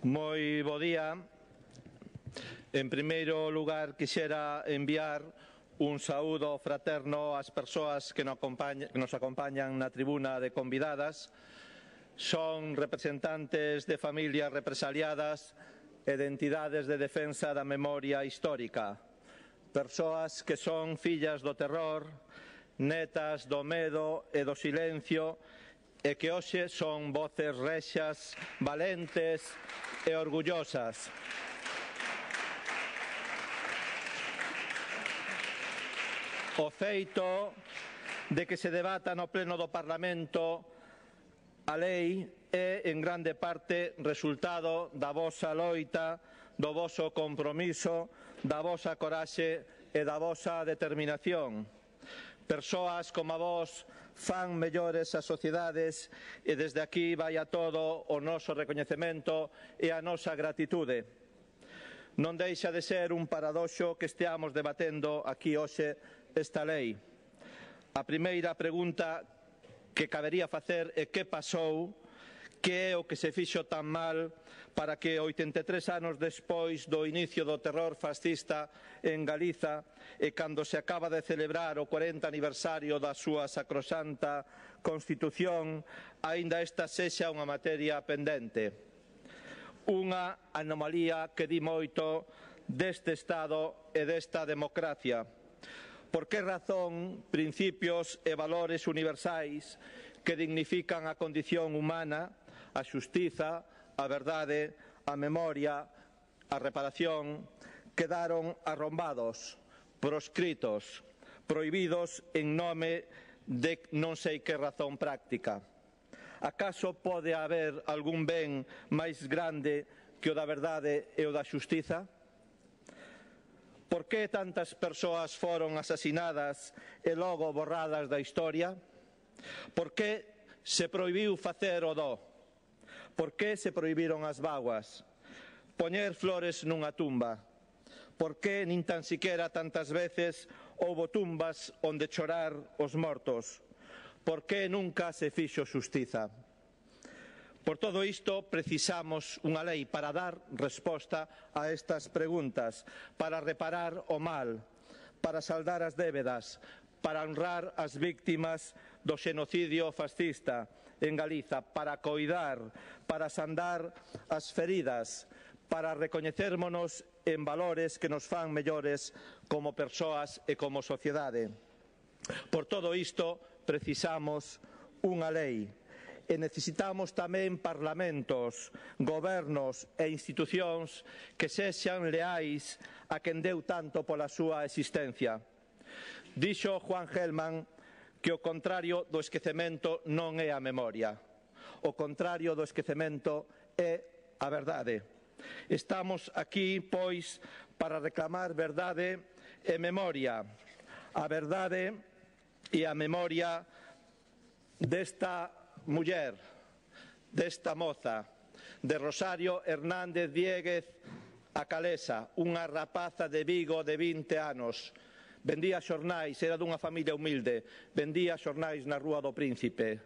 Moi bo día. En primeiro lugar, quixera enviar un saúdo fraterno ás persoas que nos acompañan na tribuna de convidadas. Son representantes de familias represaliadas e de entidades de defensa da memoria histórica. Persoas que son fillas do terror, netas do medo e do silencio, e que hoxe son voces rexas, valentes e orgullosas. O feito de que se debata no pleno do Parlamento a lei é en grande parte resultado da vosa loita, do voso compromiso, da vosa coraxe e da vosa determinación. Persoas como a vos fan mellores as sociedades e desde aquí vai a todo o noso recoñecemento e a nosa gratitude. Non deixa de ser un paradoxo que esteamos debatendo aquí hoxe esta lei. A primeira pregunta que cabería facer é que pasou, que é o que se fixo tan mal para que 83 anos despois do inicio do terror fascista en Galiza e cando se acaba de celebrar o 40 aniversario da súa sacrosanta Constitución, aínda esta sexa unha materia pendente. Unha anomalía que di moito deste Estado e desta democracia. Por que razón principios e valores universais que dignifican a condición humana, a xustiza, a verdade, a memoria, a reparación, quedaron arrombados, proscritos, prohibidos en nome de non sei que razón práctica. Acaso pode haber algún ben máis grande que o da verdade e o da xustiza? Por que tantas persoas foron asasinadas e logo borradas da historia? Por que se prohibiu facer o do? Por que se prohibiron as vaguas? Poñer flores nunha tumba? Por que nin tan siquera tantas veces houbo tumbas onde chorar os mortos? Por que nunca se fixo xustiza? Por todo isto, precisamos unha lei para dar resposta a estas preguntas, para reparar o mal, para saldar as débedas, para honrar as víctimas do xenocidio fascista en Galiza, para coidar, para sandar as feridas, para recoñecérmonos en valores que nos fan mellores como persoas e como sociedade. Por todo isto, precisamos unha lei. E necesitamos tamén parlamentos, gobernos e institucións que sexan leais a quen deu tanto pola súa existencia. Dixo Juan Gelman que o contrario do esquecemento non é a memoria. O contrario do esquecemento é a verdade. Estamos aquí, pois, para reclamar verdade e memoria. A verdade e a memoria desta muller, desta moza, de Rosario Hernández Dieguez a Calesa, unha rapaza de Vigo de 20 anos. Vendía xornais, era dunha familia humilde, vendía xornais na Rúa do Príncipe.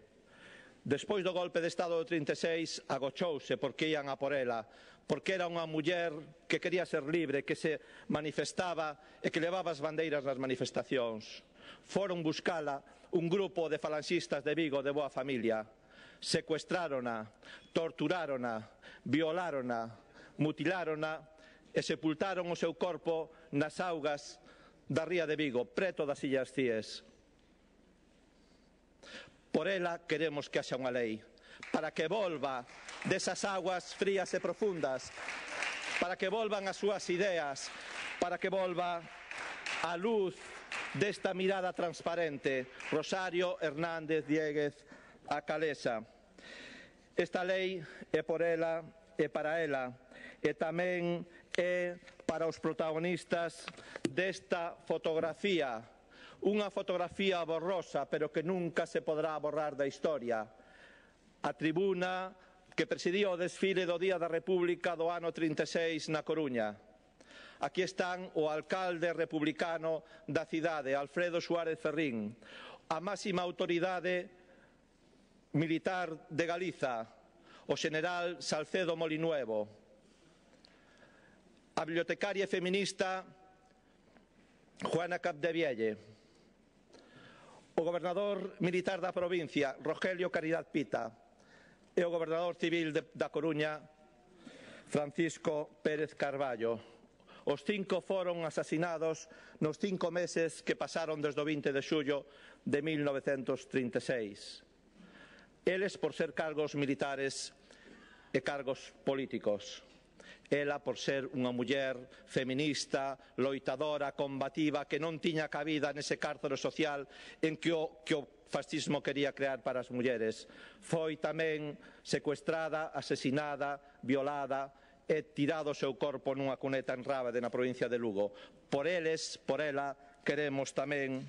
Despois do golpe de Estado do 36, agochouse porque ian a por ela, porque era unha muller que quería ser libre, que se manifestaba e que levaba as bandeiras nas manifestacións. Foron buscala un grupo de falanxistas de Vigo de boa familia. Secuestrárona, torturárona, violárona, mutilárona e sepultaron o seu corpo nas augas da ría de Vigo, preto das Illas Cíes. Por ela queremos que haxa unha lei, para que volva desas aguas frías e profundas, para que volvan as súas ideas, para que volva a luz desta mirada transparente. Rosario Hernández Dieguez a Calesa. Esta lei é por ela e para ela, e tamén é para os protagonistas desta fotografía, unha fotografía borrosa, pero que nunca se podrá borrar da historia. A tribuna que presidía o desfile do Día da República do ano 36 na Coruña. Aquí están o alcalde republicano da cidade, Alfredo Suárez Ferrín, a máxima autoridade militar de Galiza, o xeneral Salcedo Molinuevo, a bibliotecaria feminista Juana Capdevielle, o gobernador militar da provincia Rogelio Caridad Pita e o gobernador civil da Coruña Francisco Pérez Carballo. Os 5 foron asasinados nos 5 meses que pasaron desde o 20 de xullo de 1936. Eles por ser cargos militares e cargos políticos. Ela por ser unha muller feminista, loitadora, combativa, que non tiña cabida nese cárcere social en que o fascismo quería crear para as mulleres. Foi tamén secuestrada, asesinada, violada e tirado o seu corpo nunha cuneta en Rábade, na provincia de Lugo. Por eles, por ela, queremos tamén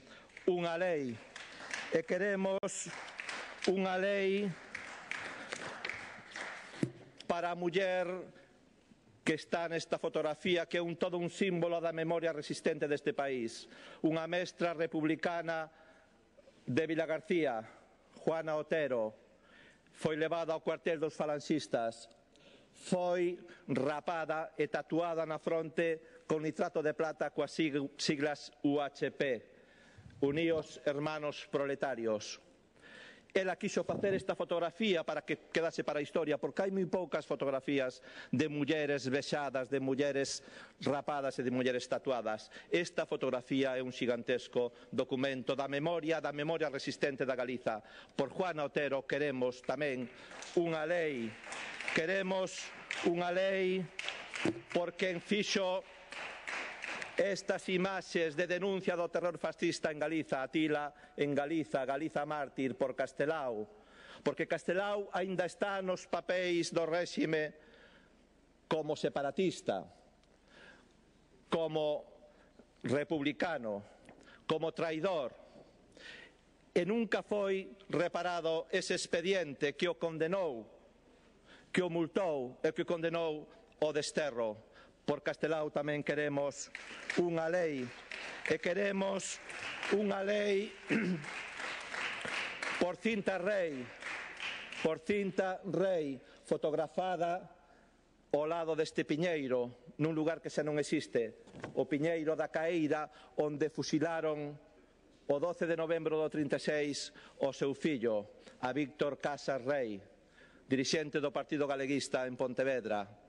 unha lei. E queremos unha lei para a muller que está nesta fotografía, que é todo un símbolo da memoria resistente deste país. Unha mestra republicana de Vilagarcía, Juana Otero, foi levada ao cuartel dos falanxistas, foi rapada e tatuada na fronte con nitrato de plata coas siglas UHP, Unidos Hermanos Proletarios. Ela quixo facer esta fotografía para que quedase para a historia, porque hai moi poucas fotografías de mulleres vexadas, de mulleres rapadas e de mulleres tatuadas. Esta fotografía é un xigantesco documento da memoria resistente da Galiza. Por Juana Otero queremos tamén unha lei. Queremos unha lei por quen fixo estas imaxes de denuncia do terror fascista en Galiza, Atila en Galiza, Galiza mártir por Castelao, porque Castelao aínda está nos papéis do réxime como separatista, como republicano, como traidor, e nunca foi reparado ese expediente que o condenou, que o multou e que o condenou ao desterro. Por Castelao tamén queremos unha lei, e queremos unha lei por Cinta Rei, fotografada ao lado deste piñeiro, nun lugar que xa non existe, o piñeiro da Caeira, onde fusilaron o 12 de novembro do 36 o seu fillo, a Víctor Casas Rei, dirixente do Partido Galeguista en Pontevedra.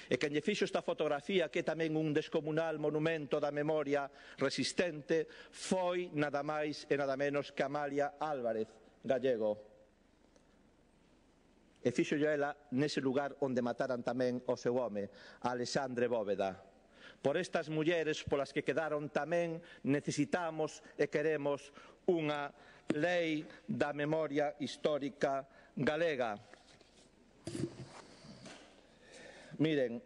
E quen lle fixo esta fotografía, que é tamén un descomunal monumento da memoria resistente, foi nada máis e nada menos que Amalia Álvarez Gallego. E fíxolle ela nese lugar onde mataran tamén o seu home, Alexandre Bóveda. Por estas mulleres polas que quedaron tamén necesitamos e queremos unha lei da memoria histórica galega. Miren,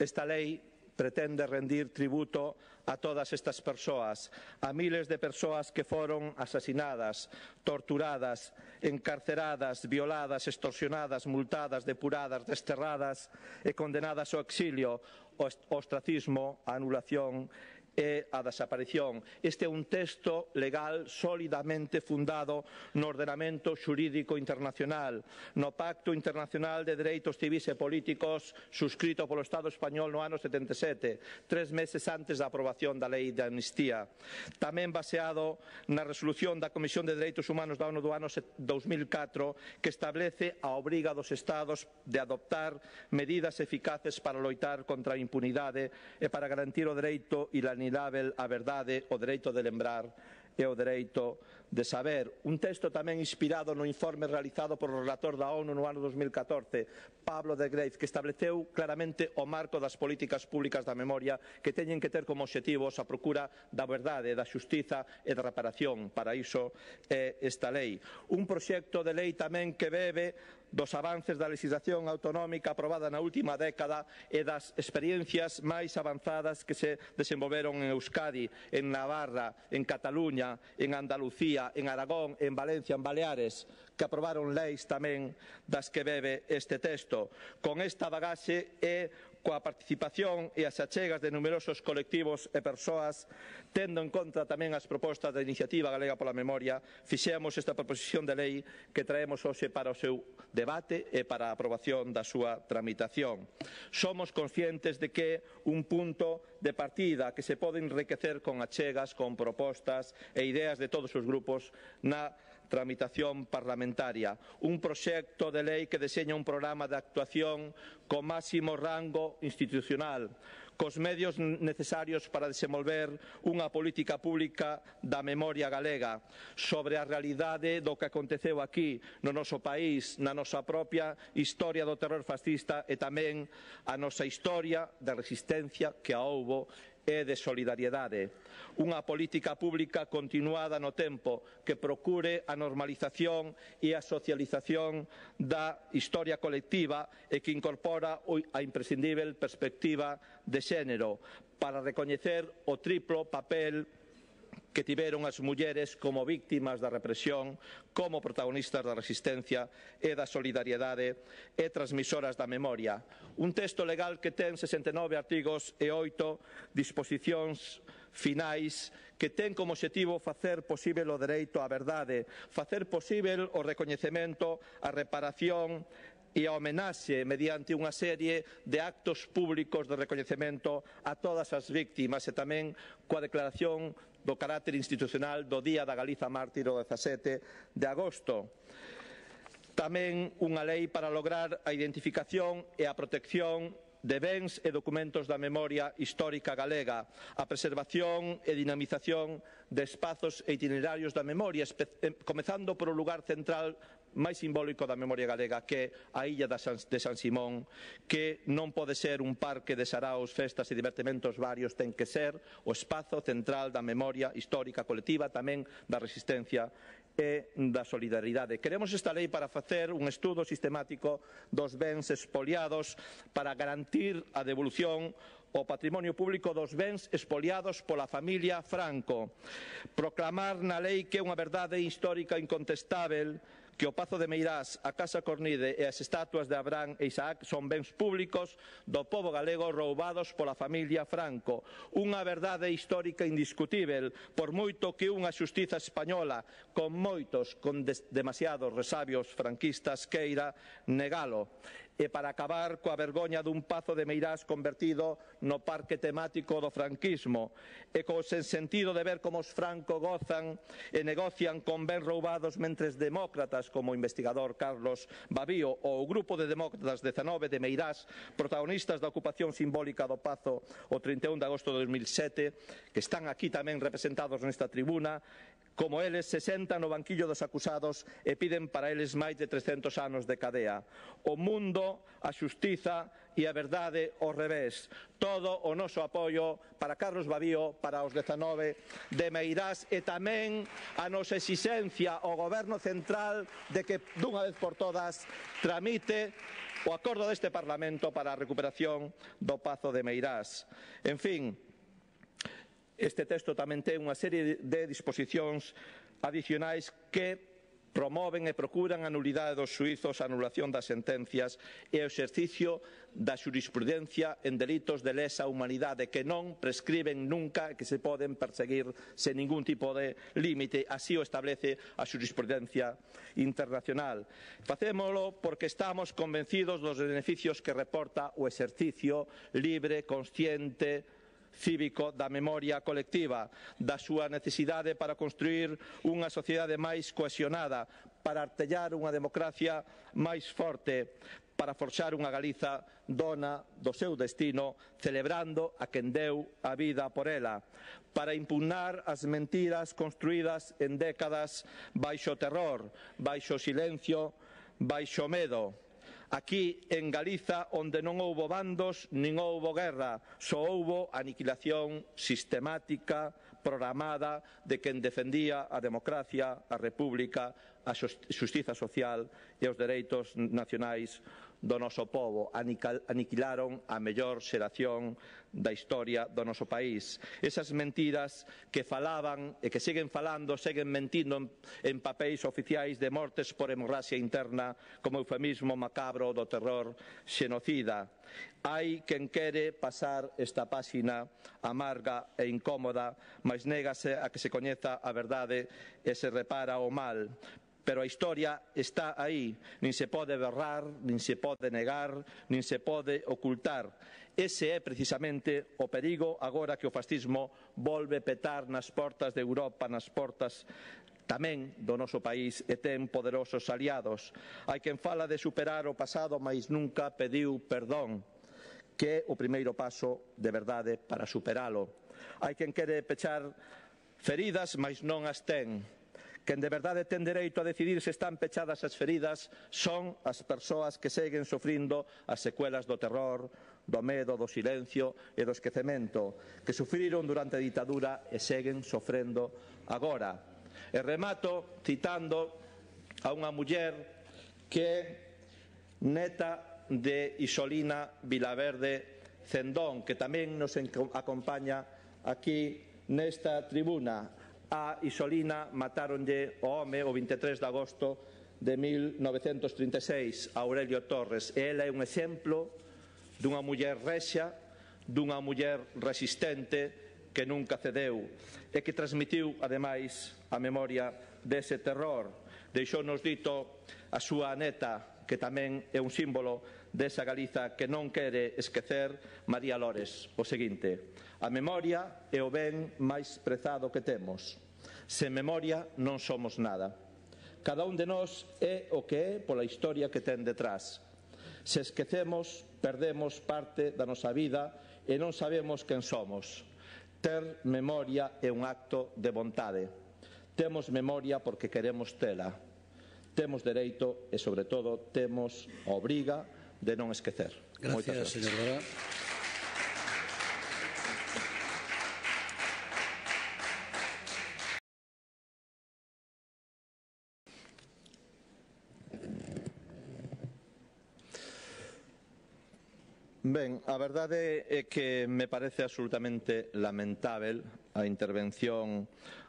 esta lei pretende rendir tributo a todas estas persoas, a miles de persoas que foron asasinadas, torturadas, encarceradas, violadas, extorsionadas, multadas, depuradas, desterradas e condenadas ao exilio, ao ostracismo, á anulación e a desaparición. Este é un texto legal solidamente fundado no ordenamento xurídico internacional, no Pacto Internacional de Dereitos Civis e Políticos suscrito polo Estado español no ano 77, 3 meses antes da aprobación da Lei de Amnistía. Tamén baseado na resolución da Comisión de Dereitos Humanos da ONU do ano 2004, que establece a obriga dos Estados de adoptar medidas eficaces para loitar contra a impunidade e para garantir o dereito inalienável a verdade, o dereito de lembrar e o dereito de saber. Un texto tamén inspirado no informe realizado por o relator da ONU no ano 2014, Pablo de Greiff, que estableceu claramente o marco das políticas públicas da memoria que teñen que ter como obxectivos a procura da verdade, da xustiza e da reparación. Para iso é esta lei. Un proxecto de lei tamén que bebe dos avances da legislación autonómica aprobada na última década e das experiencias máis avanzadas que se desenvolveron en Euskadi, en Navarra, en Cataluña, en Andalucía, en Aragón, en Valencia, en Baleares, que aprobaron leis tamén das que bebe este texto. Con esta bagaxe e coa participación e as achegas de numerosos colectivos e persoas, tendo en conta tamén as propostas da Iniciativa Galega pola Memoria, fixemos esta proposición de lei que traemos hoxe para o seu debate e para a aprobación da súa tramitación. Somos conscientes de que un punto de partida que se pode enriquecer con achegas, con propostas e ideas de todos os grupos na tramitación parlamentaria. Un proxecto de lei que deseña un programa de actuación co máximo rango institucional, cos medios necesarios para desenvolver unha política pública da memoria galega sobre a realidade do que aconteceu aquí no noso país, na nosa propia historia do terror fascista e tamén a nosa historia de resistencia que a houbo e de solidariedade. Unha política pública continuada no tempo que procure a normalización e a socialización da historia colectiva e que incorpora a imprescindível perspectiva de xénero para recoñecer o triplo papel que tiveron as mulleres como víctimas da represión, como protagonistas da resistencia e da solidariedade e transmisoras da memoria. Un texto legal que ten 69 artigos e 8 disposicións finais que ten como obxectivo facer posible o dereito á verdade, facer posible o recoñecemento, a reparación e a homenaxe mediante unha serie de actos públicos de recoñecemento a todas as víctimas e tamén coa declaración do carácter institucional do Día da Galiza Mártir o 17 de agosto. Tamén unha lei para lograr a identificación e a protección de bens e documentos da memoria histórica galega, a preservación e dinamización de espazos e itinerarios da memoria, comezando por o lugar central máis simbólico da memoria galega, que é a illa de San Simón, que non pode ser un parque de saraos, festas e divertimentos varios, ten que ser o espazo central da memoria histórica colectiva, tamén da resistencia e da solidaridade. Queremos esta lei para facer un estudo sistemático dos bens expoliados, para garantir a devolución o patrimonio público dos bens expoliados pola familia Franco. Proclamar na lei que é unha verdade histórica incontestável que o Pazo de Meirás, a Casa Cornide e as estatuas de Abraham e Isaac son bens públicos do pobo galego roubados pola familia Franco. Unha verdade histórica indiscutível, por moito que unha xustiza española con demasiados resabios franquistas queira negalo. E para acabar coa vergoña dun Pazo de Meirás convertido no parque temático do franquismo e co sentido de ver como os Franco gozan e negocian con bens roubados mentres demócratas como o investigador Carlos Babío ou o grupo de demócratas 19 de Meirás, protagonistas da ocupación simbólica do Pazo o 31 de agosto de 2007, que están aquí tamén representados nesta tribuna, como eles se sentan no banquillo dos acusados e piden para eles máis de 300 anos de cadea. O mundo, a xustiza e a verdade ao revés. Todo o noso apoio para Carlos Babío, para os 19 de Meirás e tamén a nosa exixencia ao Goberno Central de que dunha vez por todas tramite o acordo deste Parlamento para a recuperación do Pazo de Meirás. En fin, este texto tamén ten unha serie de disposicións adicionais que promoven e procuran a nulidade dos xuizos, a anulación das sentencias e o exercicio da xurisprudencia en delitos de lesa humanidade que non prescriben nunca e que se poden perseguir sen ningún tipo de límite. Así o establece a xurisprudencia internacional. Facémolo porque estamos convencidos dos beneficios que reporta o exercicio libre, consciente, cívico da memoria colectiva, da súa necesidade para construir unha sociedade máis cohesionada, para artellar unha democracia máis forte, para forxar unha Galiza dona do seu destino, celebrando a quen deu a vida por ela, para impugnar as mentiras construídas en décadas baixo terror, baixo silencio, baixo medo. Aquí en Galiza, onde non houbo bandos nin houbo guerra, só houbo aniquilación sistemática, programada, de quen defendía a democracia, a república, a xustiza social e os dereitos nacionais do noso povo, aniquilaron a mellor xeración da historia do noso país. Esas mentiras que falaban e que seguen falando, seguen mentindo en papéis oficiais de mortes por hemorraxia interna como eufemismo macabro do terror xenocida. Hai quen quere pasar esta páxina amarga e incómoda, mas négase a que se coñeza a verdade e se repara o mal. Pero a historia está aí, nin se pode berrar, nin se pode negar, nin se pode ocultar. Ese é precisamente o perigo agora que o fascismo volve petar nas portas de Europa, nas portas tamén do noso país, e ten poderosos aliados. Hai quen fala de superar o pasado, mas nunca pediu perdón, que é o primeiro paso de verdade para superalo. Hai quen quere pechar feridas, mas non as ten. Quen de verdade ten dereito a decidir se están pechadas as feridas son as persoas que seguen sofrindo as secuelas do terror, do medo, do silencio e do esquecemento, que sufriron durante a ditadura e seguen sofrendo agora. E remato citando a unha muller que é neta de Isolina Vilaverde Cendón, que tamén nos acompaña aquí nesta tribuna. A Isolina matáronlle o home o 23 de agosto de 1936, a Aurelio Torres. E ela é un exemplo dunha muller rexa, dunha muller resistente que nunca cedeu e que transmitiu, ademais, a memoria dese terror. Deixounos dito a súa neta, que tamén é un símbolo desa Galiza que non quere esquecer, María Lores, o seguinte: a memoria é o ben máis prezado que temos. Sen memoria non somos nada. Cada un de nós é o que é pola historia que ten detrás. Se esquecemos, perdemos parte da nosa vida e non sabemos quen somos. Ter memoria é un acto de vontade. Temos memoria porque queremos tela. Temos dereito e, sobre todo, temos a obriga de non esquecer. Gracias, señor Bará. Ben, a verdade é que me parece absolutamente lamentável a intervención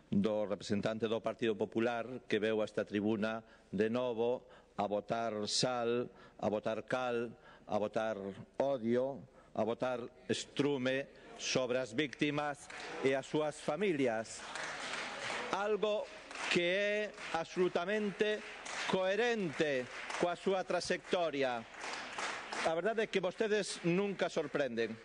do representante do Partido Popular que veu a esta tribuna de novo a botar sal, a botar cal, a botar odio, a botar estrume sobre as víctimas e as súas familias. Algo que é absolutamente coherente coa súa trayectoria. A verdade é que vostedes nunca sorprenden,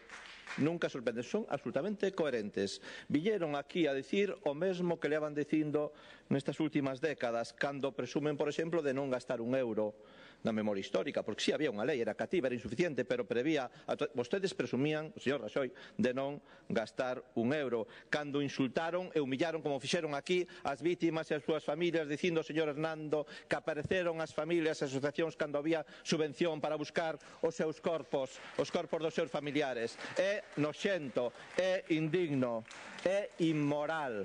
son absolutamente coherentes. Viñeron aquí a dicir o mesmo que levan dicindo nestas últimas décadas, cando presumen, por exemplo, de non gastar un euro na memoria histórica, porque si había unha lei, era cativa, era insuficiente, pero prevía, vostedes presumían, o señor Raxoi, de non gastar un euro, cando insultaron e humillaron, como fixeron aquí, as vítimas e as súas familias, dicindo, señor Hernando, que apareceron as familias e as asociacións cando había subvención para buscar os seus corpos, os corpos dos seus familiares. É noxento, é indigno, é inmoral.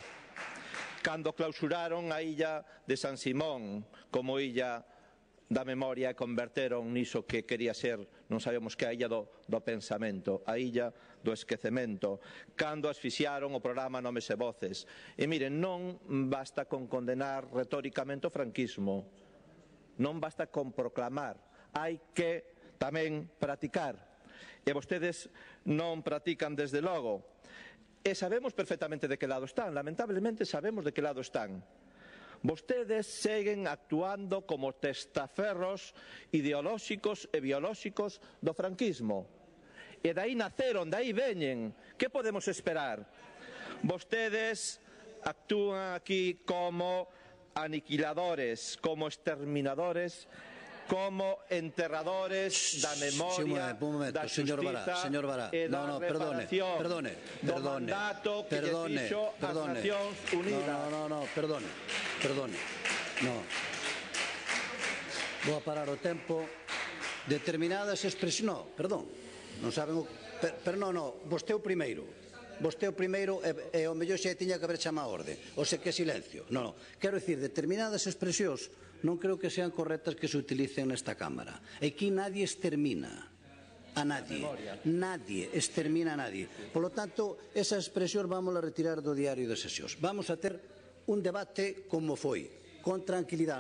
Cando clausuraron a illa de San Simón como illa da memoria e converteron niso que quería ser, non sabemos que a illa do pensamento, a illa do esquecemento, cando asfixiaron o programa Nomes e Voces. E miren, non basta con condenar retóricamente o franquismo, non basta con proclamar, hai que tamén practicar. E vostedes non practican desde logo. E sabemos perfectamente de que lado están, lamentablemente sabemos de que lado están. Vostedes seguen actuando como testaferros ideolóxicos e biolóxicos do franquismo. E dai naceron, dai veñen. Que podemos esperar? Vostedes actúan aquí como aniquiladores, como exterminadores, como enterradores da memoria, da xustiza e da reparación do mandato que lle fixo as Nacións Unidas. Perdone. Vou a parar o tempo. Determinadas expresións... Non saben o... Pero non, vostede o primeiro. Vostede o primeiro e o mellor xe tiña que haber chamado a orde. O se que silencio. Non. Quero dicir, determinadas expresións non creo que sean correctas que se utilicen nesta Cámara. Aquí nadie extermina a nadie. Nadie extermina a nadie. Por lo tanto, esas expresións vamos a retirar do diario de sesións. Vamos a ter un debate como foi, con tranquilidade.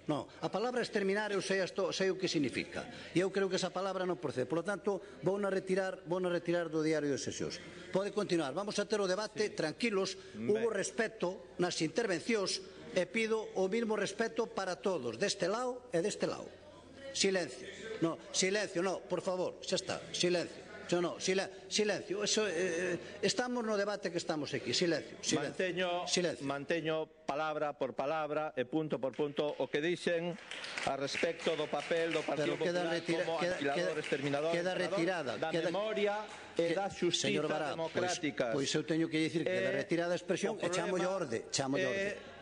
Non, a palabra exterminar eu sei o que significa. E eu creo que esa palabra non procede. Por lo tanto, vou a retirar do diario de sesións. Pode continuar. Vamos a ter o debate tranquilos. Hubo respeto nas intervencións e pido o mismo respeto para todos, deste lado e deste lado. Silencio. No, silencio, no, por favor, xa está, silencio. No, silencio. Estamos no debate que estamos aquí. Silencio. Manteño palabra por palabra e punto por punto o que dixen a respecto do papel do Partido Popular como aniquilador, exterminador, da memoria e da xustiza democrática. Pois eu teño que dicir que queda retirada a expresión e chamo yo orde.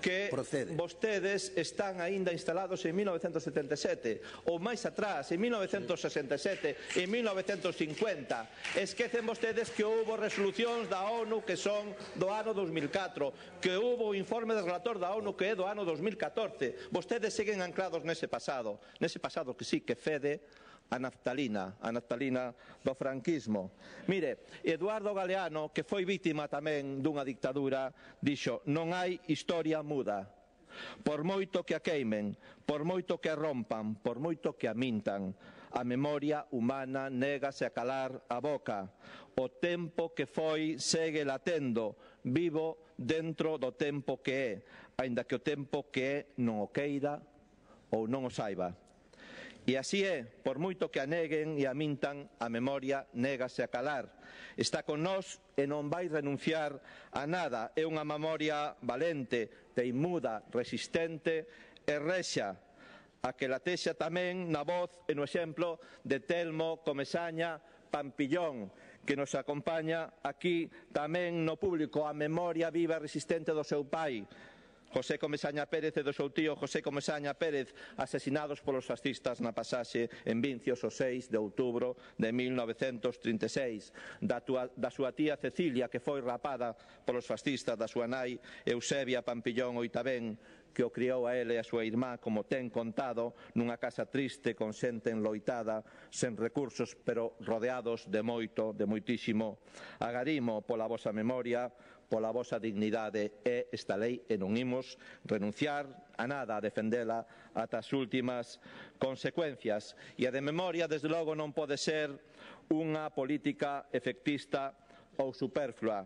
Que vostedes están aínda instalados en 1977 ou máis atrás, en 1967, en 1950. Esquecen vostedes que houbo resolucións da ONU que son do ano 2004, que houbo informe do relator da ONU que é do ano 2014. Vostedes seguen anclados nese pasado que sí que fede a naftalina do franquismo. Mire, Eduardo Galeano, que foi vítima tamén dunha dictadura, dixo: non hai historia muda. Por moito que a queimen, por moito que a rompan, por moito que a mintan, a memoria humana négase a calar a boca. O tempo que foi segue latendo, vivo dentro do tempo que é, aínda que o tempo que é non o queira ou non o saiba. E así é, por moito que a neguen e a mintan, a memoria négase a calar. Está con nós e non vai renunciar a nada. É unha memoria valente, teimuda, resistente e rexa, a que latexa tamén na voz e no exemplo de Telmo Comesaña Pampillón, que nos acompaña aquí tamén no público, a memoria viva e resistente do seu pai, José Comesaña Pérez, e do seu tío José Comesaña Pérez, asesinados polos fascistas na pasaxe en Vincios o 6 de outubro de 1936, da súa tía Cecilia, que foi rapada polos fascistas, da súa nai Eusebia Pampillón Oitabén, que o criou a ele e a súa irmá, como ten contado, nunha casa triste, con xente enloitada, sen recursos, pero rodeados de moitísimo agarimo pola vosa memoria, pola vosa dignidade e esta lei, e non imos renunciar a nada, a defendela ata as últimas consecuencias. E a de memoria, desde logo, non pode ser unha política efectista ou superflua.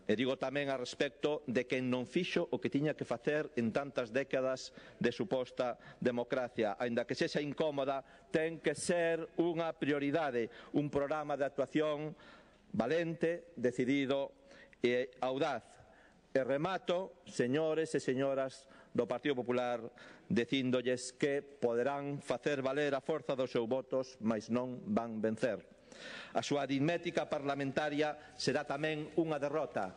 E digo tamén a respecto de quen non fixo o que tiña que facer en tantas décadas de suposta democracia. Aínda que sexa incómoda, ten que ser unha prioridade, un programa de actuación valente, decidido e audaz. E remato, señores e señoras do Partido Popular, dicíndolles que poderán facer valer a forza dos seus votos, mas non van vencer. A súa aritmética parlamentaria será tamén unha derrota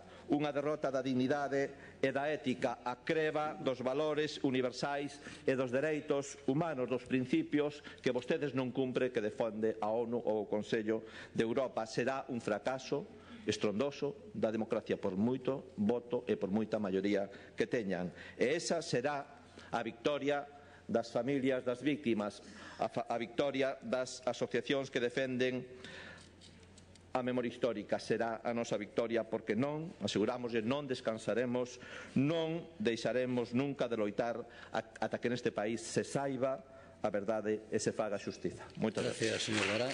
da dignidade e da ética, a creba dos valores universais e dos dereitos humanos, dos principios que vostedes non cumpren, que defende a ONU ou o Consello de Europa. Será un fracaso estrondoso da democracia, por moito voto e por moita maioría que teñan. E esa será a victoria das familias das víctimas, a victoria das asociacións que defenden a memoria histórica. Será a nosa victoria, porque non, aseguramos, non descansaremos, non deixaremos nunca de loitar ata que neste país se saiba a verdade e se faga xustiza. Moitas gracias. Señor Lara.